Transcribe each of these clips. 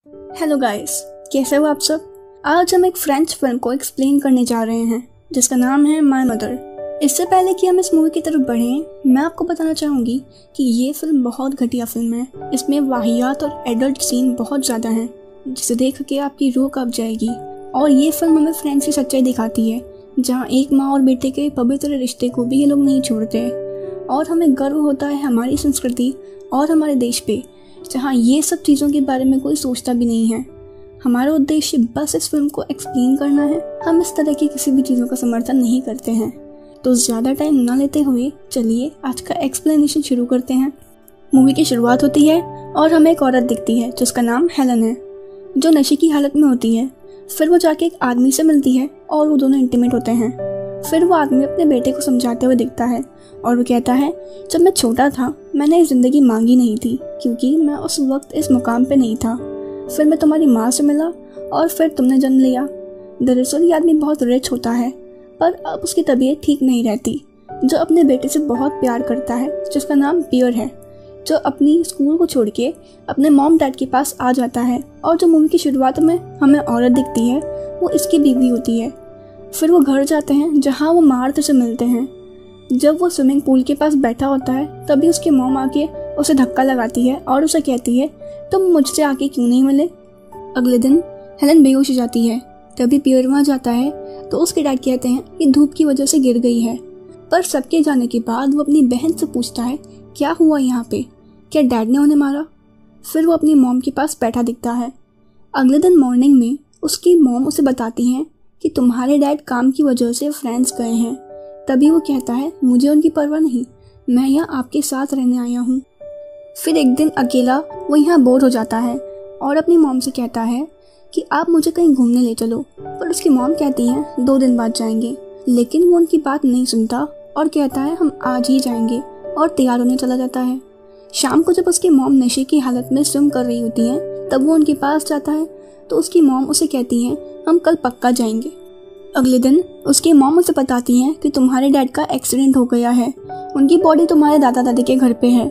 Hello guys, कैसे हो आप सब। आज हम एक फ्रेंच फिल्म को एक्सप्लेन करने जा रहे हैं जिसका नाम है माय मदर। इससे पहले कि हम इस मूवी की तरफ बढ़ें, मैं आपको बताना चाहूँगी कि ये फिल्म बहुत घटिया फिल्म है। इसमें वाहियात और एडल्ट सीन बहुत ज़्यादा हैं जिसे देख के आपकी रूह कांप जाएगी। और ये फिल्म हमें फ्रेंड्स की सच्चाई दिखाती है, जहाँ एक माँ और बेटे के पवित्र रिश्ते को भी ये लोग नहीं छोड़ते। और हमें गर्व होता है हमारी संस्कृति और हमारे देश पे, जहाँ ये सब चीज़ों के बारे में कोई सोचता भी नहीं है। हमारा उद्देश्य बस इस फिल्म को एक्सप्लेन करना है। हम इस तरह की किसी भी चीज़ों का समर्थन नहीं करते हैं। तो ज़्यादा टाइम ना लेते हुए चलिए आज का एक्सप्लेनेशन शुरू करते हैं। मूवी की शुरुआत होती है और हमें एक औरत दिखती है जिसका नाम हेलन है, जो नशे की हालत में होती है। फिर वो जाके एक आदमी से मिलती है और वो दोनों इंटीमेट होते हैं। फिर वो आदमी अपने बेटे को समझाते हुए दिखता है और वो कहता है, जब मैं छोटा था मैंने ये ज़िंदगी मांगी नहीं थी क्योंकि मैं उस वक्त इस मुकाम पे नहीं था। फिर मैं तुम्हारी माँ से मिला और फिर तुमने जन्म लिया। दरअसल ये आदमी बहुत रिच होता है, पर अब उसकी तबीयत ठीक नहीं रहती, जो अपने बेटे से बहुत प्यार करता है, जिसका नाम पियर है, जो अपनी स्कूल को छोड़ के अपने मॉम डैड के पास आ जाता है। और जो मूवी की शुरुआत में हमें औरत दिखती है वो इसकी बीवी होती है। फिर वो घर जाते हैं जहाँ वो मार्थ से मिलते हैं। जब वो स्विमिंग पूल के पास बैठा होता है तभी उसकी मॉम आके उसे धक्का लगाती है और उसे कहती है, तुम मुझसे आके क्यों नहीं मिले। अगले दिन हेलन बेहोश हो जाती है। तभी पियर वहाँ जाता है तो उसके डैड कहते हैं कि धूप की वजह से गिर गई है। पर सबके जाने के बाद वो अपनी बहन से पूछता है, क्या हुआ यहाँ पे, क्या डैड ने उन्हें मारा। फिर वो अपनी मॉम के पास बैठा दिखता है। अगले दिन मॉर्निंग में उसकी मॉम उसे बताती हैं कि तुम्हारे डैड काम की वजह से फ्रांस गए हैं। तभी वो कहता है, मुझे उनकी परवाह नहीं, मैं यहाँ आपके साथ रहने आया हूँ। फिर एक दिन अकेला वो यहाँ बोर हो जाता है और अपनी मॉम से कहता है कि आप मुझे कहीं घूमने ले चलो। पर उसकी मॉम कहती हैं 2 दिन बाद जाएंगे, लेकिन वो उनकी बात नहीं सुनता और कहता है हम आज ही जाएंगे और तैयार होने चला जाता है। शाम को जब उसकी मॉम नशे की हालत में स्विम कर रही होती हैं तब वो उनके पास जाता है तो उसकी मॉम उसे कहती हैं हम कल पक्का जाएंगे। अगले दिन उसकी मॉम उसे बताती हैं कि तुम्हारे डैड का एक्सीडेंट हो गया है, उनकी बॉडी तुम्हारे दादा दादी के घर पे है।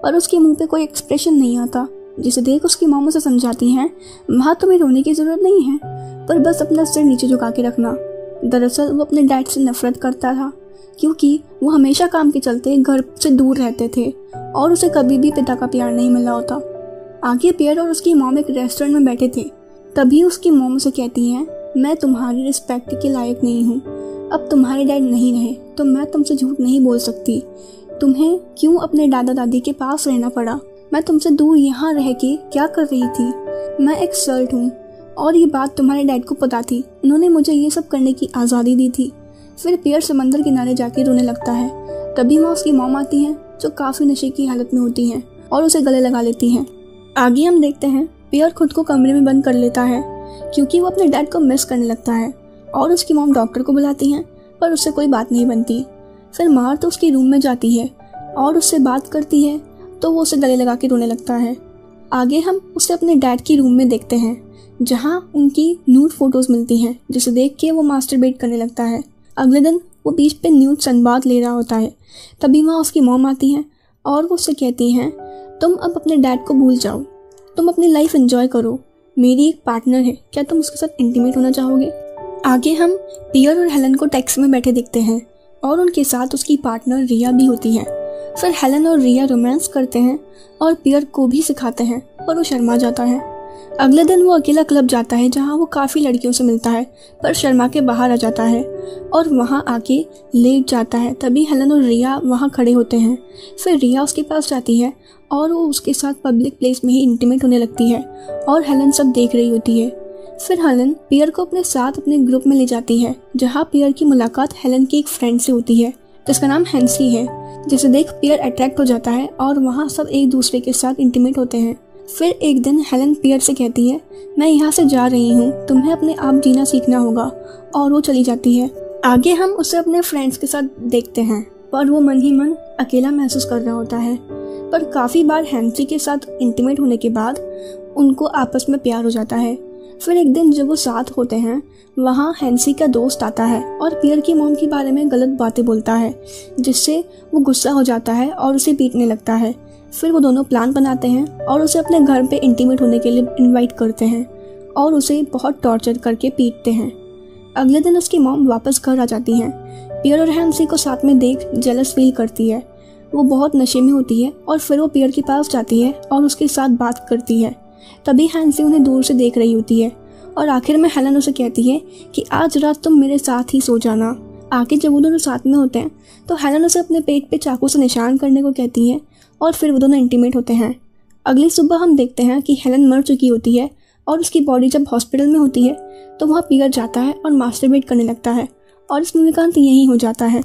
पर उसके मुंह पे कोई एक्सप्रेशन नहीं आता, जिसे देख उसकी मॉम उसे समझाती हैं, वहाँ तुम्हें रोने की जरूरत नहीं है, पर बस अपना सिर नीचे झुका के रखना। दरअसल वो अपने डैड से नफरत करता था क्योंकि वो हमेशा काम के चलते घर से दूर रहते थे और उसे कभी भी पिता का प्यार नहीं मिला होता। आगे पियर और उसकी मॉम एक रेस्टोरेंट में बैठे थे। तभी उसकी मॉम उसे कहती हैं, मैं तुम्हारी रिस्पेक्ट के लायक नहीं हूँ। अब तुम्हारे डैड नहीं रहे तो मैं तुमसे झूठ नहीं बोल सकती। तुम्हें क्यों अपने दादा दादी के पास रहना पड़ा। मैं तुमसे दूर यहाँ रह के क्या कर रही थी। मैं एक सर्ट हूँ और ये बात तुम्हारे डैड को पता थी, उन्होंने मुझे ये सब करने की आज़ादी दी थी। फिर पियर समंदर किनारे जाके रोने लगता है। तभी वहाँ उसकी मॉम आती हैं जो काफ़ी नशे की हालत में होती हैं और उसे गले लगा लेती हैं। आगे हम देखते हैं पियर खुद को कमरे में बंद कर लेता है क्योंकि वो अपने डैड को मिस करने लगता है और उसकी मॉम डॉक्टर को बुलाती हैं, पर उससे कोई बात नहीं बनती। फिर मार्थ उसकी रूम में जाती है और उससे बात करती है तो वो उसे गले लगा के रोने लगता है। आगे हम उसे अपने डैड की रूम में देखते हैं जहाँ उनकी न्यूड फोटोज मिलती हैं, जिसे देख के वो मास्टरबेट करने लगता है। अगले दिन वो बीच पे न्यूड सनबाथ ले रहा होता है। तभी वहाँ उसकी मॉम आती हैं और वो उससे कहती हैं, तुम अब अपने डैड को भूल जाओ, तुम अपनी लाइफ एंजॉय करो, मेरी एक पार्टनर है, क्या तुम उसके साथ इंटीमेट होना चाहोगे। आगे हम पियर और हेलन को टैक्सी में बैठे दिखते हैं और उनके साथ उसकी पार्टनर रिया भी होती है। फिर हेलन और रिया रोमांस करते हैं और पियर को भी सिखाते हैं, पर वो शर्मा जाता है। अगले दिन वो अकेला क्लब जाता है जहाँ वो काफ़ी लड़कियों से मिलता है, पर शर्मा के बाहर आ जाता है और वहाँ आके लेट जाता है। तभी हेलन और रिया वहाँ खड़े होते हैं। फिर रिया उसके पास जाती है और वो उसके साथ पब्लिक प्लेस में ही इंटीमेट होने लगती है और हेलन सब देख रही होती है। फिर हेलन पियर को अपने साथ अपने ग्रुप में ले जाती है जहाँ पियर की मुलाकात हेलन की एक फ्रेंड से होती है जिसका नाम हैंसी है, जिसे देख पियर अट्रैक्ट हो जाता है और वहाँ सब एक दूसरे के साथ इंटीमेट होते हैं। फिर एक दिन हेलन पियर से कहती है, मैं यहाँ से जा रही हूँ, तुम्हें अपने आप जीना सीखना होगा, और वो चली जाती है। आगे हम उसे अपने फ्रेंड्स के साथ देखते हैं पर वो मन ही मन अकेला महसूस कर रहा होता है। पर काफ़ी बार हैंसी के साथ इंटीमेट होने के बाद उनको आपस में प्यार हो जाता है। फिर एक दिन जब वो साथ होते हैं, वहाँ हैंसी का दोस्त आता है और पियर की मॉम के बारे में गलत बातें बोलता है, जिससे वो गुस्सा हो जाता है और उसे पीटने लगता है। फिर वो दोनों प्लान बनाते हैं और उसे अपने घर पे इंटीमेट होने के लिए इनवाइट करते हैं और उसे बहुत टॉर्चर करके पीटते हैं। अगले दिन उसकी मॉम वापस घर आ जाती हैं। पियर और हैंसी को साथ में देख जेलस फील करती है। वो बहुत नशे में होती है और फिर वो पियर के पास जाती है और उसके साथ बात करती है। तभी हैंसी उन्हें दूर से देख रही होती है और आखिर में हेलन उसे कहती है कि आज रात तुम मेरे साथ ही सो जाना। आखिर जब वो दोनों साथ में होते हैं तो हेलन उसे अपने पेट पे चाकू से निशान करने को कहती है और फिर वो दोनों इंटीमेट होते हैं। अगली सुबह हम देखते हैं कि हेलन मर चुकी होती है और उसकी बॉडी जब हॉस्पिटल में होती है तो वहाँ पियर जाता है और मास्टरबेट करने लगता है और इस मूवी का अंत यही हो जाता है।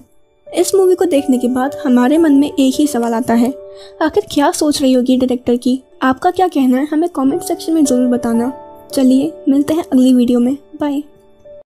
इस मूवी को देखने के बाद हमारे मन में एक ही सवाल आता है, आखिर क्या सोच रही होगी डायरेक्टर की? आपका क्या कहना है हमें कमेंट सेक्शन में ज़रूर बताना। चलिए मिलते हैं अगली वीडियो में। बाय।